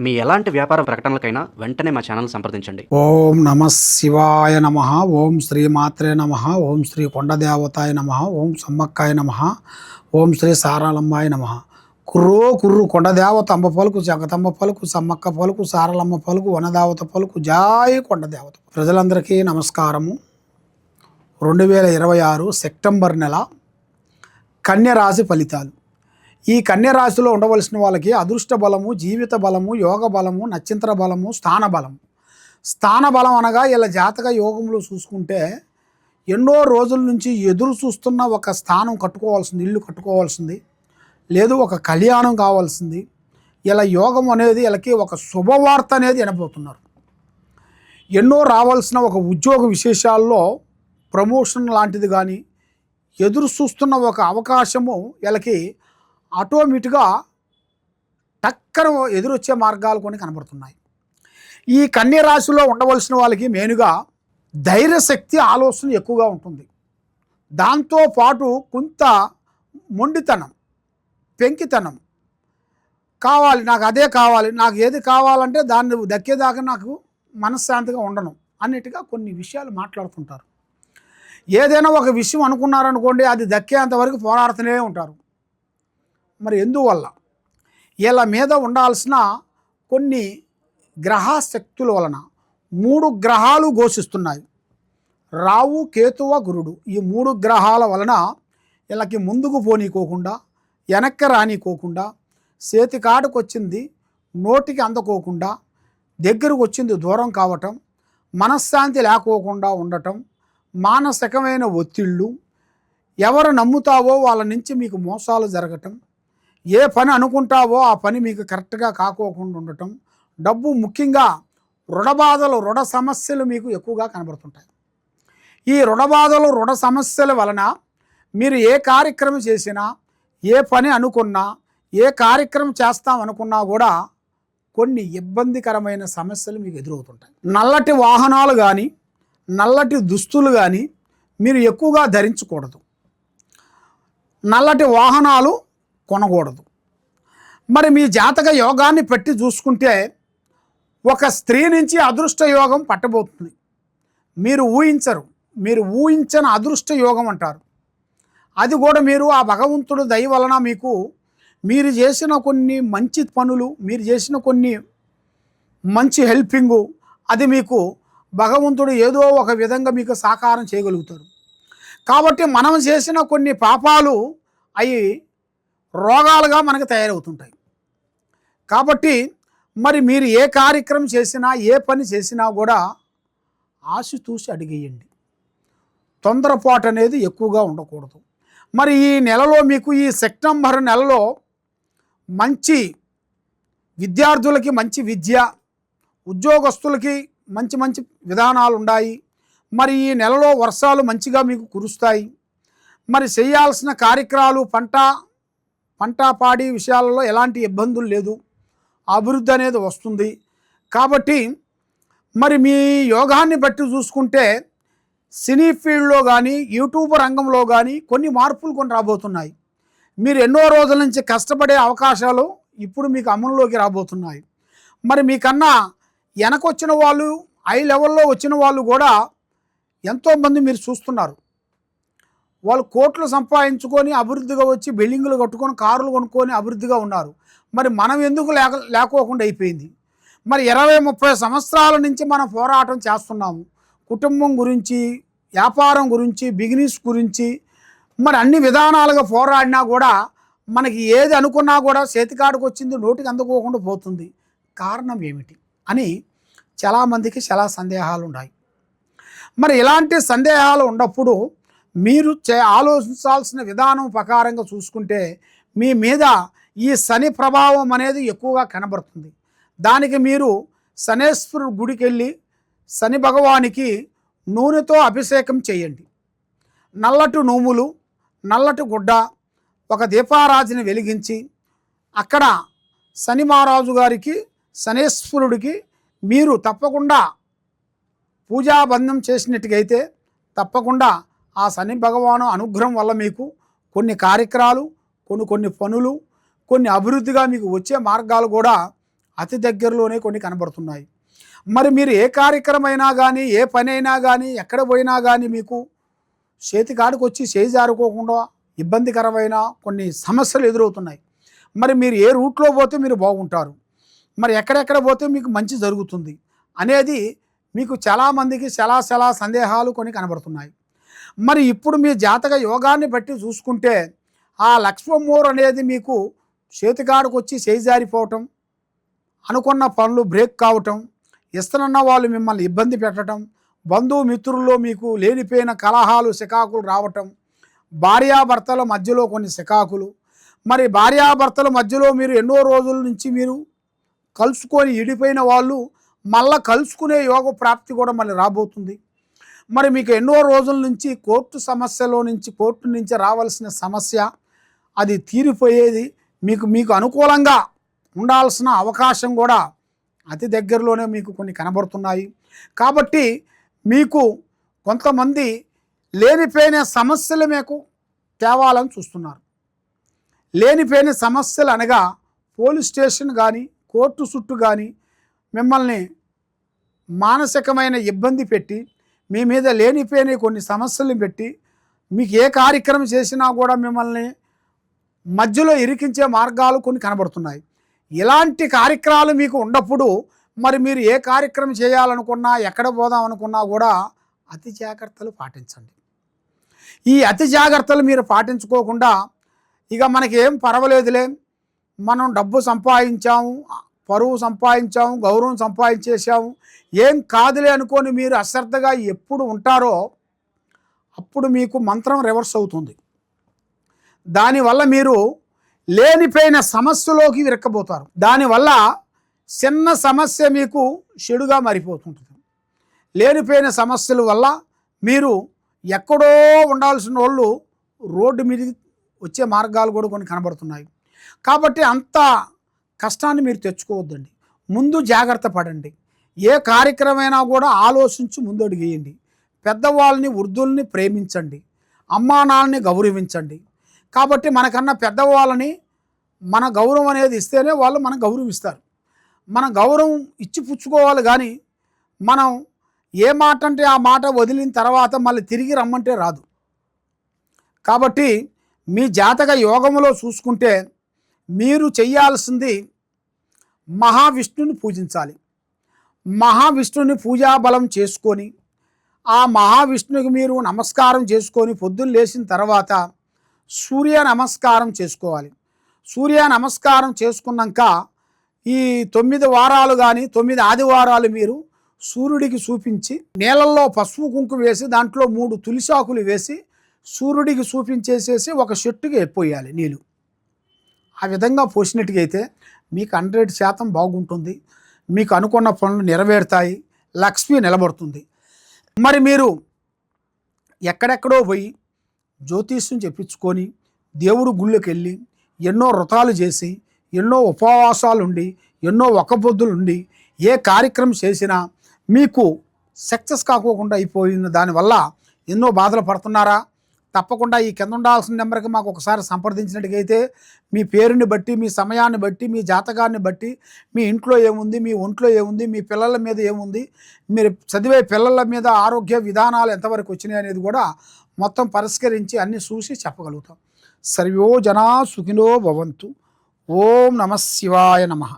మీ ఎలాంటి వ్యాపార ప్రకటనలకైనా వెంటనే మా ఛానల్ సంప్రదించండి. ఓం నమ శివాయ నమ. ఓం శ్రీ మాత్రే నమ. ఓం శ్రీ కొండదేవతాయ నమ. ఓం సమ్మక్కాయ నమ. ఓం శ్రీ సారాలమ్మాయ నమ. కుర్రో కుర్రు కొండదేవత అంబ పలుకు, జగతంబ పలుకు, సమ్మక్క పలుకు, సారలమ్మ పలుకు, వనదేవత పలుకు, జాయ్ కొండదేవత. ప్రజలందరికీ నమస్కారము. 2026 సెప్టెంబర్ నెల కన్యరాశి ఫలితాలు. ఈ కన్యరాశిలో ఉండవలసిన వాళ్ళకి అదృష్ట బలము, జీవిత బలము, యోగ బలము, నక్షత్ర బలము, స్థాన బలము. స్థాన బలం అనగా ఇలా జాతక యోగంలో చూసుకుంటే ఎన్నో రోజుల నుంచి ఎదురు చూస్తున్న ఒక స్థానం కట్టుకోవాల్సింది, ఇల్లు కట్టుకోవాల్సింది, లేదు ఒక కళ్యాణం కావాల్సింది. ఇలా యోగం అనేది వీళ్ళకి ఒక శుభవార్త అనేది వినబోతున్నారు. ఎన్నో రావాల్సిన ఒక ఉద్యోగ విశేషాల్లో ప్రమోషన్ లాంటిది కానీ, ఎదురు చూస్తున్న ఒక అవకాశము వీళ్ళకి ఆటోమేటిక్గా టక్కన ఎదురొచ్చే మార్గాలు కొన్ని కనబడుతున్నాయి. ఈ కన్య రాశిలో ఉండవలసిన వాళ్ళకి మెయిన్గా ధైర్యశక్తి, ఆలోచన ఎక్కువగా ఉంటుంది. దాంతోపాటు కొంత మొండితనం, పెంకితనం, కావాలి నాకు అదే కావాలి, నాకు ఏది కావాలంటే దాన్ని దక్కేదాకా నాకు మనశ్శాంతిగా ఉండను అన్నట్టుగా కొన్ని విషయాలు మాట్లాడుతుంటారు. ఏదైనా ఒక విషయం అనుకున్నారనుకోండి, అది దక్కేంతవరకు పోరాడుతూనే ఉంటారు. మరి ఎందువల్ల? వీళ్ళ మీద ఉండాల్సిన కొన్ని గ్రహశక్తుల వలన 3 గ్రహాలు ఘోషిస్తున్నాయి. రావు, కేతువ, గురుడు. ఈ 3 గ్రహాల వలన వీళ్ళకి ముందుకు పోనీకోకుండా, వెనక్కి రానికోకుండా, చేతికాటుకు వచ్చింది నోటికి అందుకోకుండా, దగ్గరకు వచ్చింది దూరం కావటం, మనశ్శాంతి లేకోకుండా ఉండటం, మానసికమైన ఒత్తిళ్ళు, ఎవరు నమ్ముతావో వాళ్ళ నుంచి మీకు మోసాలు జరగటం, ఏ పని అనుకుంటావో ఆ పని మీకు కరెక్ట్గా కాకోకుండా ఉండటం, డబ్బు, ముఖ్యంగా రుణబాధలు, రుణ సమస్యలు మీకు ఎక్కువగా కనబడుతుంటాయి. ఈ రుణబాధలు, రుణ సమస్యల వలన మీరు ఏ కార్యక్రమం చేసినా, ఏ పని అనుకున్నా, ఏ కార్యక్రమం చేస్తాం అనుకున్నా కూడా కొన్ని ఇబ్బందికరమైన సమస్యలు మీకు ఎదురవుతుంటాయి. నల్లటి వాహనాలు కానీ, నల్లటి దుస్తులు కానీ మీరు ఎక్కువగా ధరించకూడదు. నల్లటి వాహనాలు కొనకూడదు. మరి మీ జాతక యోగాన్ని పెట్టి చూసుకుంటే ఒక స్త్రీ నుంచి అదృష్ట యోగం పట్టబోతుంది. మీరు ఊహించరు, మీరు ఊహించని అదృష్ట యోగం అంటారు. అది కూడా మీరు ఆ భగవంతుడు దయ వలన మీకు, మీరు చేసిన కొన్ని మంచి పనులు, మీరు చేసిన కొన్ని మంచి హెల్పింగు, అది మీకు భగవంతుడు ఏదో ఒక విధంగా మీకు సాకారం చేయగలుగుతారు. కాబట్టి మనం చేసిన కొన్ని పాపాలు అవి రోగాలుగా మనకు తయారవుతుంటాయి. కాబట్టి మరి మీరు ఏ కార్యక్రమం చేసినా, ఏ పని చేసినా కూడా ఆశతూసి అడిగేయండి. తొందరపాటు అనేది ఎక్కువగా ఉండకూడదు. మరి ఈ నెలలో మీకు, ఈ సెప్టెంబర్ నెలలో మంచి విద్యార్థులకి మంచి విద్య, ఉద్యోగస్తులకి మంచి మంచి విధానాలు ఉన్నాయి. మరి ఈ నెలలో వర్షాలు మంచిగా మీకు కురుస్తాయి. మరి చేయాల్సిన కార్యక్రమాలు, పంట పాడి విషయాలలో ఎలాంటి ఇబ్బందులు లేదు, అభివృద్ధి అనేది వస్తుంది. కాబట్టి మరి మీ యోగాన్ని బట్టి చూసుకుంటే సినీ ఫీల్డ్లో కానీ, యూట్యూబ్ రంగంలో కానీ కొన్ని మార్పులు కొన్ని రాబోతున్నాయి. మీరు ఎన్నో రోజుల నుంచి కష్టపడే అవకాశాలు ఇప్పుడు మీకు అమలులోకి రాబోతున్నాయి. మరి మీకన్నా వెనకొచ్చిన వాళ్ళు, హై లెవెల్లో వచ్చిన వాళ్ళు కూడా ఎంతోమంది మీరు చూస్తున్నారు. వాళ్ళు కోట్లు సంపాదించుకొని అభివృద్ధిగా వచ్చి బిల్డింగులు కట్టుకొని, కారులు కొనుక్కొని అభివృద్ధిగా ఉన్నారు. మరి మనం ఎందుకు లేకోకుండా అయిపోయింది? మరి 20-30 సంవత్సరాల నుంచి మనం పోరాటం చేస్తున్నాము. కుటుంబం గురించి, వ్యాపారం గురించి, బిజినెస్ గురించి, మరి అన్ని విధానాలుగా పోరాడినా కూడా మనకి ఏది అనుకున్నా కూడా చేతికాడికి వచ్చింది నోటికి అందుకోకుండా పోతుంది. కారణం ఏమిటి అని చాలామందికి చాలా సందేహాలు ఉన్నాయి. మరి ఇలాంటి సందేహాలు ఉన్నప్పుడు మీరు ఆలోచించాల్సిన విధానం ప్రకారంగా చూసుకుంటే మీ మీద ఈ శని ప్రభావం అనేది ఎక్కువగా కనబడుతుంది. దానికి మీరు శనేశ్వరుడు గుడికి వెళ్ళి శని భగవానికి నూనెతో అభిషేకం చేయండి. నల్లటి నూములు, నల్లటి గుడ్డ, ఒక దీపారాజుని వెలిగించి అక్కడ శని మహారాజు గారికి, శనేశ్వరుడికి మీరు తప్పకుండా పూజాబంధం చేసినట్టుగైతే తప్పకుండా ఆ శని భగవాను అనుగ్రహం వల్ల మీకు కొన్ని కార్యక్రమాలు, కొన్ని పనులు, కొన్ని అభివృద్ధిగా మీకు వచ్చే మార్గాలు కూడా అతి దగ్గరలోనే కొన్ని కనబడుతున్నాయి. మరి మీరు ఏ కార్యక్రమైనా కానీ, ఏ పని అయినా కానీ, ఎక్కడ పోయినా కానీ మీకు చేతికాడికి వచ్చి చేయి జారుకోకుండా ఇబ్బందికరమైన కొన్ని సమస్యలు ఎదురవుతున్నాయి. మరి మీరు ఏ రూట్లో పోతే మీరు బాగుంటారు, మరి ఎక్కడెక్కడ పోతే మీకు మంచి జరుగుతుంది అనేది మీకు చాలామందికి చాలా సందేహాలు కొన్ని కనబడుతున్నాయి. మరి ఇప్పుడు మీ జాతక యోగాన్ని బట్టి చూసుకుంటే ఆ లక్ష్మమ్మోర్ అనేది మీకు చేతికాడికి వచ్చి చేయి జారిపోవటం, అనుకున్న పనులు బ్రేక్ కావటం, ఇస్తనన్న వాళ్ళు మిమ్మల్ని ఇబ్బంది పెట్టడం, బంధుమిత్రుల్లో మీకు లేనిపోయిన కలహాలు చికాకులు రావటం, భార్యాభర్తల మధ్యలో కొన్ని చికాకులు, మరి భార్యాభర్తల మధ్యలో మీరు ఎన్నో రోజుల నుంచి మీరు కలుసుకొని ఇడిపోయిన వాళ్ళు మళ్ళా కలుసుకునే యోగ ప్రాప్తి కూడా మళ్ళీ రాబోతుంది. మరి మీకు ఎన్నో రోజుల నుంచి కోర్టు సమస్యలో నుంచి కోర్టు నుంచి రావాల్సిన సమస్య అది తీరిపోయేది, మీకు అనుకూలంగా ఉండాల్సిన అవకాశం కూడా అతి దగ్గరలోనే మీకు కొన్ని కనబడుతున్నాయి. కాబట్టి మీకు కొంతమంది లేనిపోయిన సమస్యలు మీకు తేవాలని చూస్తున్నారు. లేనిపోయిన సమస్యలు అనగా పోలీస్ స్టేషన్ కానీ కోర్టు చుట్టూ కానీ మిమ్మల్ని మానసికమైన ఇబ్బంది పెట్టి మీ మీద లేనిపోయిన కొన్ని సమస్యలు పెట్టి మీకు ఏ కార్యక్రమం చేసినా కూడా మిమ్మల్ని మధ్యలో ఇరికించే మార్గాలు కొన్ని కనబడుతున్నాయి. ఇలాంటి కార్యక్రమాలు మీకు ఉన్నప్పుడు మరి మీరు ఏ కార్యక్రమం చేయాలనుకున్నా, ఎక్కడ పోదాం అనుకున్నా కూడా అతి జాగ్రత్తలు పాటించండి. ఈ అతి జాగ్రత్తలు మీరు పాటించుకోకుండా ఇక మనకి ఏం పర్వాలేదులే, మనం డబ్బు సంపాదించాము, పరువు సంపాదించాము, గౌరవం సంపాదించేసాము, ఏం కాదులే అనుకొని మీరు అశ్రద్ధగా ఎప్పుడు ఉంటారో అప్పుడు మీకు మంత్రం రివర్స్ అవుతుంది. దానివల్ల మీరు లేనిపోయిన సమస్యలోకి ఇరక్కబోతారు. దానివల్ల చిన్న సమస్య మీకు చెడుగా మారిపోతుంటుంది. లేనిపోయిన సమస్యల వల్ల మీరు ఎక్కడో ఉండాల్సిన వాళ్ళు రోడ్డు మీద వచ్చే మార్గాలు కూడా కొన్ని కనబడుతున్నాయి. కాబట్టి అంత కష్టాన్ని మీరు తెచ్చుకోవద్దండి. ముందు జాగ్రత్త పడండి. ఏ కార్యక్రమైనా కూడా ఆలోచించి ముందడుగు వేయండి. పెద్దవాళ్ళని, వృద్ధుల్ని ప్రేమించండి. అమ్మా నాన్నని గౌరవించండి. కాబట్టి మనకన్నా పెద్దవాళ్ళని మన గౌరవం అనేది ఇస్తేనే వాళ్ళు మనకు గౌరవిస్తారు. మన గౌరవం ఇచ్చి పుచ్చుకోవాలి, కానీ మనం ఏ మాట అంటే ఆ మాట వదిలిన తర్వాత మళ్ళీ తిరిగి రమ్మంటే రాదు. కాబట్టి మీ జాతక యోగములో చూసుకుంటే మీరు చెయ్యాల్సింది మహావిష్ణుని పూజించాలి. మహావిష్ణుని పూజాబలం చేసుకొని ఆ మహావిష్ణుకి మీరు నమస్కారం చేసుకొని పొద్దున్న లేచిన తర్వాత సూర్య నమస్కారం చేసుకోవాలి. సూర్య నమస్కారం చేసుకున్నాక ఈ 9 వారాలు కానీ 9 ఆదివారాలు మీరు సూర్యుడికి చూపించి నీళ్ళల్లో పసుపు కుంకుమ వేసి దాంట్లో 3 తులిసాకులు వేసి సూర్యుడికి చూపించేసేసి ఒక చెట్టుకి పోయాలి నీళ్ళు. ఆ విధంగా పోసినట్టుగైతే మీకు 100% బాగుంటుంది. మీకు అనుకున్న పనులు నెరవేరుతాయి, లక్ష్మి నిలబడుతుంది. మరి మీరు ఎక్కడెక్కడో పోయి జ్యోతిష్యం చెప్పించుకొని దేవుడు గుళ్ళకి వెళ్ళి ఎన్నో వ్రతాలు చేసి ఎన్నో ఉపవాసాలు ఉండి ఎన్నో ఒక్కపొద్దులుండి ఏ కార్యక్రమం చేసినా మీకు సక్సెస్ కాకోకుండా అయిపోయిన దానివల్ల ఎన్నో బాధలు పడుతున్నారా? తప్పకుండా ఈ కింద ఉండాల్సిన నెంబర్కి మాకు ఒకసారి సంప్రదించినట్టుగైతే మీ పేరుని బట్టి, మీ సమయాన్ని బట్టి, మీ జాతకాన్ని బట్టి, మీ ఇంట్లో ఏముంది, మీ ఒంట్లో ఏముంది, మీ పిల్లల మీద ఏముంది, మీరు చదివే పిల్లల మీద ఆరోగ్య విధానాలు ఎంతవరకు వచ్చినాయి అనేది కూడా మొత్తం పరిష్కరించి అన్నీ చూసి చెప్పగలుగుతాం. సర్వో జనా సుఖినో భవంతు. ఓం నమః శివాయ నమః.